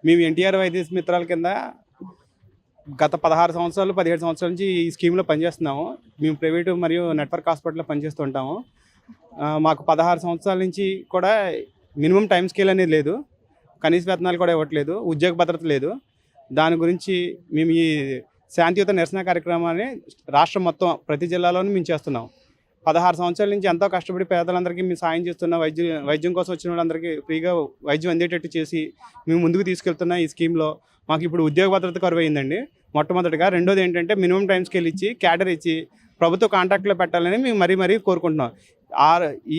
మేము ఎన్టీఆర్ వైద్య మిత్రాల కింద గత 16 సంవత్సరాలు 17 సంవత్సరాల నుంచి ఈ స్కీమ్లో పనిచేస్తున్నాము. మేము ప్రైవేటు మరియు నెట్వర్క్ హాస్పిటల్లో పనిచేస్తుంటాము. మాకు 16 సంవత్సరాల నుంచి కూడా మినిమం టైం స్కేల్ అనేది లేదు, కనీస వేతనాలు కూడా ఇవ్వట్లేదు, ఉద్యోగ భద్రత లేదు. దాని గురించి మేము ఈ శాంతియుత నిరసన కార్యక్రమాన్ని రాష్ట్రం మొత్తం ప్రతి జిల్లాలోనూ మేము చేస్తున్నాం. 16 సంవత్సరాల నుంచి ఎంతో కష్టపడి పేదలందరికీ మేము సాయం చేస్తున్న వైద్యం కోసం వచ్చిన వాళ్ళందరికీ ఫ్రీగా వైద్యం అందేటట్టు చేసి మేము ముందుకు తీసుకెళ్తున్న ఈ స్కీమ్లో మాకు ఇప్పుడు ఉద్యోగ భద్రత కరువైందండి మొట్టమొదటిగా. రెండోది ఏంటంటే మినిమం టైం స్కేల్ ఇచ్చి క్యాడర్ ఇచ్చి ప్రభుత్వ కాంట్రాక్ట్లో పెట్టాలని మేము మరీ కోరుకుంటున్నాం.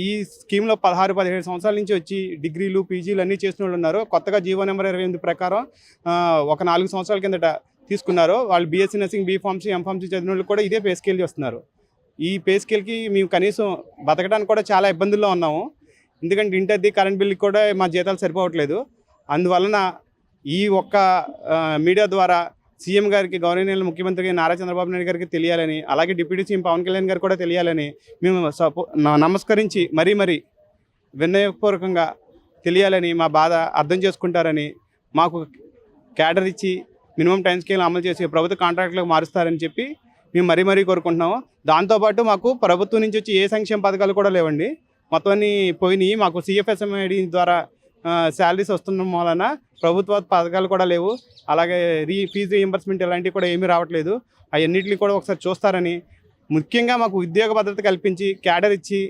ఈ స్కీమ్లో 16-17 సంవత్సరాల నుంచి వచ్చి డిగ్రీలు పీజీలు అన్నీ చేసిన వాళ్ళు ఉన్నారు. కొత్తగా జీవో నెంబర్ 28 ప్రకారం ఒక 4 సంవత్సరాల కిందట తీసుకున్నారు. వాళ్ళు బీఎస్సీ నర్సింగ్, బీఫార్మసీ, ఎంఫార్మసీ చదివిన వాళ్ళు కూడా ఇదే పే స్కేల్ చేస్తున్నారు. ఈ పే స్కేల్కి మేము కనీసం బతకడానికి కూడా చాలా ఇబ్బందుల్లో ఉన్నాము. ఎందుకంటే ఇంటద్దీ, కరెంట్ బిల్లుకి కూడా మా జీతాలు సరిపోవట్లేదు. అందువలన ఈ ఒక్క మీడియా ద్వారా సీఎం గారికి, గౌరవనీయుల ముఖ్యమంత్రికి నారా చంద్రబాబు నాయుడు గారికి తెలియాలని, అలాగే డిప్యూటీ సీఎం పవన్ కళ్యాణ్ గారు కూడా తెలియాలని మేము నమస్కరించి మరీ వినయపూర్వకంగా తెలియాలని, మా బాధ అర్థం చేసుకుంటారని, మాకు క్యాడర్ ఇచ్చి మినిమం టైం స్కేల్ అమలు చేసి ప్రభుత్వ కాంట్రాక్టులకు మారుస్తారని చెప్పి మేము మరీ కోరుకుంటున్నాము. దాంతోపాటు మాకు ప్రభుత్వం నుంచి వచ్చి ఏ సంక్షేమ పథకాలు కూడా లేవండి, మొత్తం అన్నీ పోయినాయి. మాకు CFSMID ద్వారా శాలరీస్ వస్తున్న వలన ప్రభుత్వ పథకాలు కూడా లేవు. అలాగే ఫీజు రీయింబర్స్మెంట్ ఇలాంటివి కూడా ఏమీ రావట్లేదు. అవన్నిటిని కూడా ఒకసారి చూస్తారని, ముఖ్యంగా మాకు ఉద్యోగ భద్రత కల్పించి క్యాడర్ ఇచ్చి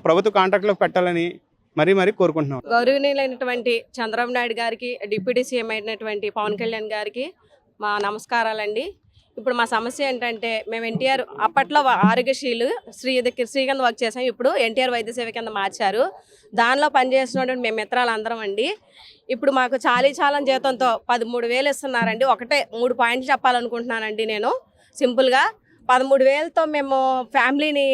ప్రభుత్వ కాంట్రాక్టులకు పెట్టాలని మరీ కోరుకుంటున్నాం. గౌరవనీయులైనటువంటి చంద్రబాబు నాయుడు గారికి, డిప్యూటీ సీఎం అయినటువంటి పవన్ కళ్యాణ్ గారికి మా నమస్కారాలండి. ఇప్పుడు మా సమస్య ఏంటంటే, మేము ఎన్టీఆర్ అప్పట్లో ఆరోగ్యశ్రీలు శ్రీగంధ్ వర్క్ చేసాం. ఇప్పుడు ఎన్టీఆర్ వైద్య సేవ కింద మార్చారు. దానిలో పనిచేస్తున్నటువంటి మేము మిత్రాలు అందరం అండి. ఇప్పుడు మాకు చాలని జీతంతో 13,000 ఇస్తున్నారండి. ఒకటే 3 పాయింట్లు చెప్పాలనుకుంటున్నానండి నేను సింపుల్గా. 13,000తో మేము ఫ్యామిలీని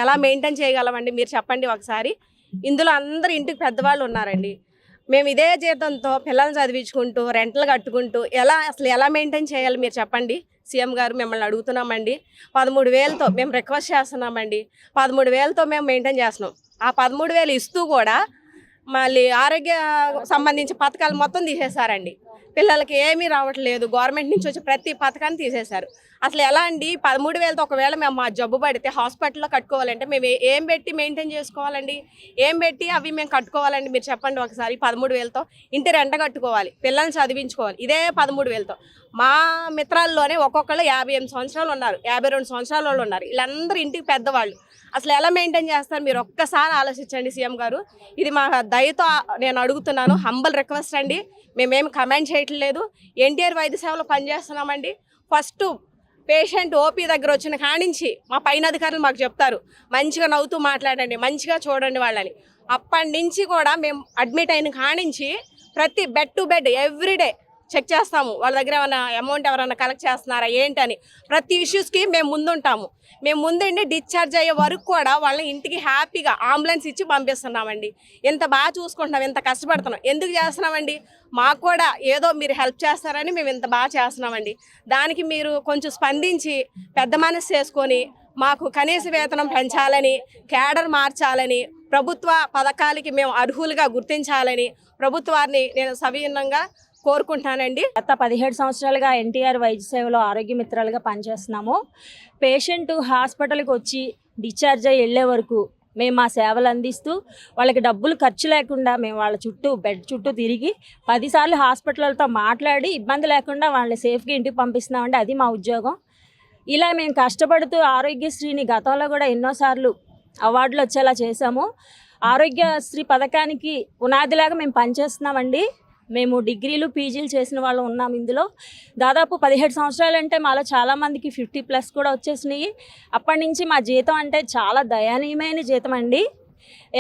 ఎలా మెయింటైన్ చేయగలమండి మీరు చెప్పండి ఒకసారి. ఇందులో అందరు ఇంటికి పెద్దవాళ్ళు ఉన్నారండి. మేము ఇదే జీతంతో పిల్లల్ని చదివించుకుంటూ రెంట్లు కట్టుకుంటూ అసలు ఎలా మెయింటైన్ చేయాలి మీరు చెప్పండి. సీఎం గారు మిమ్మల్ని అడుగుతున్నామండి. 13,000తో మేము రిక్వెస్ట్ చేస్తున్నామండి. 13,000తో మేము మెయింటైన్ చేస్తున్నాం. ఆ 13,000 ఇస్తూ కూడా మళ్ళీ ఆరోగ్య సంబంధించి పథకాలు మొత్తం తీసేశారండి. పిల్లలకి ఏమీ రావట్లేదు. గవర్నమెంట్ నుంచి వచ్చి ప్రతి పథకాన్ని తీసేశారు. అసలు ఎలా అండి 13,000తో ఒకవేళ మేము మా జబ్బు పడితే హాస్పిటల్లో కట్టుకోవాలంటే మేము ఏం పెట్టి మెయింటైన్ చేసుకోవాలండి? ఏం పెట్టి అవి మేము కట్టుకోవాలండి మీరు చెప్పండి ఒకసారి. 13,000తో ఇంటి రెంట కట్టుకోవాలి, పిల్లల్ని చదివించుకోవాలి, ఇదే 13,000తో. మా మిత్రాల్లోనే ఒక్కొక్కళ్ళు 58 సంవత్సరాలు ఉన్నారు, 52 సంవత్సరాల వాళ్ళు ఉన్నారు. వీళ్ళందరూ ఇంటికి పెద్దవాళ్ళు. అసలు ఎలా మెయింటైన్ చేస్తారు మీరు ఒక్కసారి ఆలోచించండి సీఎం గారు. ఇది మా దయతో నేను అడుగుతున్నాను, హంబల్ రిక్వెస్ట్ అండి. మేమేమి కమెంట్ చేయట్లేదు. ఎన్టీఆర్ వైద్య సేవలో పనిచేస్తున్నామండి. ఫస్ట్ పేషెంట్ ఓపీ దగ్గర వచ్చిన కానించి మా పైన అధికారులు మాకు చెప్తారు, మంచిగా నవ్వుతూ మాట్లాడండి, మంచిగా చూడండి వాళ్ళని. అప్పటి నుంచి కూడా మేము అడ్మిట్ అయిన కానించి ప్రతి bed to bed everyday check చేస్తాము. వాళ్ళ దగ్గర ఏమైనా అమౌంట్ ఎవరైనా కలెక్ట్ చేస్తున్నారా ఏంటని ప్రతి ఇష్యూస్కి మేము ముందుంటాము. మేము ముందుండి డిశ్చార్జ్ అయ్యే వరకు కూడా వాళ్ళని ఇంటికి హ్యాపీగా అంబులెన్స్ ఇచ్చి పంపిస్తున్నామండి. ఎంత బాగా చూసుకుంటున్నాం, ఎంత కష్టపడుతున్నాం. ఎందుకు చేస్తున్నామండి? మాకు కూడా ఏదో మీరు హెల్ప్ చేస్తారని మేము ఇంత బాగా చేస్తున్నామండి. దానికి మీరు కొంచెం స్పందించి పెద్ద మనసు చేసుకొని మాకు కనీస వేతనం పెంచాలని, క్యాడర్ మార్చాలని, ప్రభుత్వ పథకాలకి మేము అర్హులుగా గుర్తించాలని ప్రభుత్వాన్ని నేను సవినయంగా కోరుకుంటానండి. గత 17 సంవత్సరాలుగా ఎన్టీఆర్ వైద్య సేవలో ఆరోగ్య మిత్రాలుగా పనిచేస్తున్నాము. పేషెంట్ హాస్పిటల్కి వచ్చి డిశ్చార్జ్ అయ్యి వెళ్ళే వరకు మేము మా సేవలు అందిస్తూ వాళ్ళకి డబ్బులు ఖర్చు లేకుండా మేము వాళ్ళ బెడ్ చుట్టూ తిరిగి 10 సార్లు హాస్పిటల్తో మాట్లాడి ఇబ్బంది లేకుండా వాళ్ళని సేఫ్గా ఇంటికి పంపిస్తున్నామండి. అది మా ఉద్యోగం. ఇలా మేము కష్టపడుతూ ఆరోగ్యశ్రీని గతంలో కూడా ఎన్నోసార్లు అవార్డులు వచ్చేలా చేశాము. ఆరోగ్యశ్రీ పథకానికి పునాదిలాగా మేము పనిచేస్తున్నామండి. మేము డిగ్రీలు పీజీలు చేసిన వాళ్ళు ఉన్నాం. ఇందులో దాదాపు 17 సంవత్సరాలు అంటే మాలో చాలామందికి 50+ కూడా వచ్చేసినాయి. అప్పటి నుంచి మా జీతం అంటే చాలా దయనీయమైన జీతం అండి.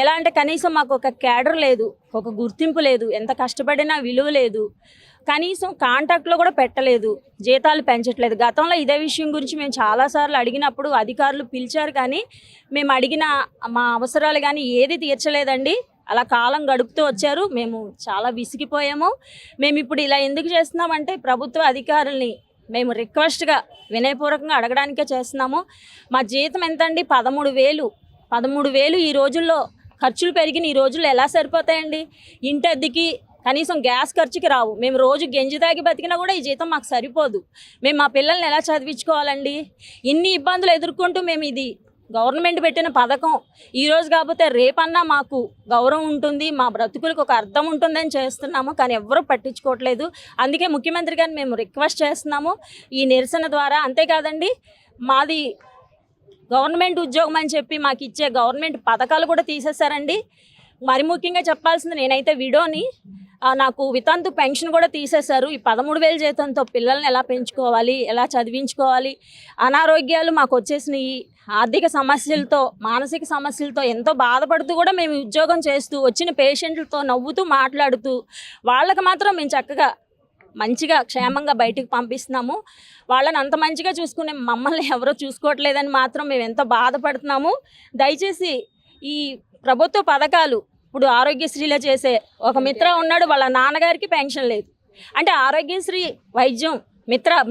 ఎలా అంటే కనీసం మాకు ఒక క్యాడర్ లేదు, ఒక గుర్తింపు లేదు, ఎంత కష్టపడినా విలువ లేదు, కనీసం కాంటాక్ట్లో కూడా పెట్టలేదు, జీతాలు పెంచట్లేదు. గతంలో ఇదే విషయం గురించి మేము చాలాసార్లు అడిగినప్పుడు అధికారులు పిలిచారు, కానీ మేము అడిగిన మా అవసరాలు కానీ ఏది తీర్చలేదండి. అలా కాలం గడుపుతూ వచ్చారు. మేము చాలా విసిగిపోయాము. మేము ఇప్పుడు ఇలా ఎందుకు చేస్తున్నామంటే ప్రభుత్వ అధికారుల్ని మేము రిక్వెస్ట్గా వినయపూర్వకంగా అడగడానికే చేస్తున్నాము. మా జీతం ఎంతండి? 13,000. ఈ రోజుల్లో ఖర్చులు పెరిగిన ఈ రోజుల్లో ఎలా సరిపోతాయండి? ఇంటి అద్దెకి కనీసం గ్యాస్ ఖర్చుకి రావు. మేము రోజు గంజి తాగి బతికినా కూడా ఈ జీతం మాకు సరిపోదు. మేము మా పిల్లల్ని ఎలా చదివించుకోవాలండి? ఇన్ని ఇబ్బందులు ఎదుర్కొంటూ మేము ఇది గవర్నమెంట్ పెట్టిన పథకం ఈరోజు కాకపోతే రేపన్నా మాకు గౌరవం ఉంటుంది, మా బ్రతుకులకు ఒక అర్థం ఉంటుందని చేస్తున్నాము. కానీ ఎవ్వరూ పట్టించుకోవట్లేదు. అందుకే ముఖ్యమంత్రి గారిని మేము రిక్వెస్ట్ చేస్తున్నాము ఈ నిరసన ద్వారా. అంతేకాదండి, మాది గవర్నమెంట్ ఉద్యోగం అని చెప్పి మాకు ఇచ్చే గవర్నమెంట్ పథకాలు కూడా తీసేశారండి. మరి ముఖ్యంగా చెప్పాల్సింది, నేనైతే విడోని, నాకు వితంతు పెన్షన్ కూడా తీసేశారు. ఈ 13,000 జీతంతో పిల్లల్ని ఎలా పెంచుకోవాలి, ఎలా చదివించుకోవాలి? అనారోగ్యాలు మాకు వచ్చేసినాయి. ఆర్థిక సమస్యలతో, మానసిక సమస్యలతో ఎంతో బాధపడుతూ కూడా మేము ఉద్యోగం చేస్తూ వచ్చిన పేషెంట్లతో నవ్వుతూ మాట్లాడుతూ వాళ్ళకి మాత్రం మేము చక్కగా మంచిగా క్షేమంగా బయటికి పంపిస్తున్నాము. వాళ్ళని అంత మంచిగా చూసుకునే మమ్మల్ని ఎవరో చూసుకోవట్లేదని మాత్రం మేము ఎంతో బాధపడుతున్నాము. దయచేసి ఈ ప్రభుత్వ పథకాలు, ఇప్పుడు ఆరోగ్యశ్రీలో చేసే ఒక మిత్ర ఉన్నాడు, వాళ్ళ నాన్నగారికి పెన్షన్ లేదు. అంటే ఆరోగ్యశ్రీ వైద్యం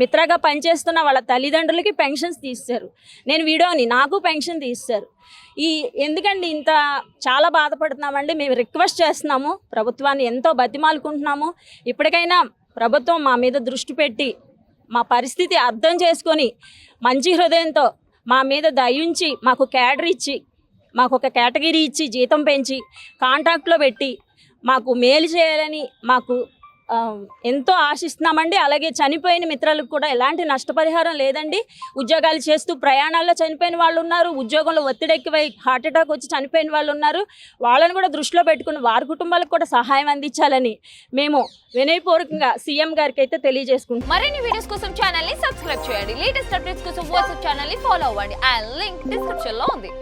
మిత్రగా పనిచేస్తున్న వాళ్ళ తల్లిదండ్రులకి పెన్షన్స్ తీస్తారు. నేను విడోని, నాకు పెన్షన్ తీస్తారు. ఎందుకండి ఇంత చాలా బాధపడుతున్నామండి. మేము రిక్వెస్ట్ చేస్తున్నాము ప్రభుత్వాన్ని, ఎంతో బతిమాలుకుంటున్నాము. ఇప్పటికైనా ప్రభుత్వం మా మీద దృష్టి పెట్టి మా పరిస్థితి అర్థం చేసుకొని మంచి హృదయంతో మా మీద దయించి మాకు క్యాడర్ ఇచ్చి, మాకు ఒక కేటగిరీ ఇచ్చి జీతం పెంచి కాంట్రాక్ట్లో పెట్టి మాకు మేలు చేయాలని మాకు ఎంతో ఆశిస్తున్నామండి. అలాగే చనిపోయిన మిత్రులకు కూడా ఎలాంటి నష్టపరిహారం లేదండి. ఉద్యోగాలు చేస్తూ ప్రయాణాల్లో చనిపోయిన వాళ్ళు ఉన్నారు, ఉద్యోగంలో ఒత్తిడి ఎక్కువై హార్ట్ అటాక్ వచ్చి చనిపోయిన వాళ్ళు ఉన్నారు. వాళ్ళని కూడా దృష్టిలో పెట్టుకుని వారి కుటుంబాలకు కూడా సహాయం అందించాలని మేము వినయపూర్వకంగా సీఎం గారికి అయితే తెలియజేసుకుంటాం. మరిన్ని వీడియోస్ కోసం ఛానల్ ని సబ్స్క్రైబ్ చేయండి. లేటెస్ట్ అప్డేట్స్ కోసం వాట్సాప్ ఛానల్ ని ఫాలో అవ్వండి. ఆ లింక్ డిస్క్రిప్షన్ లో ఉంది.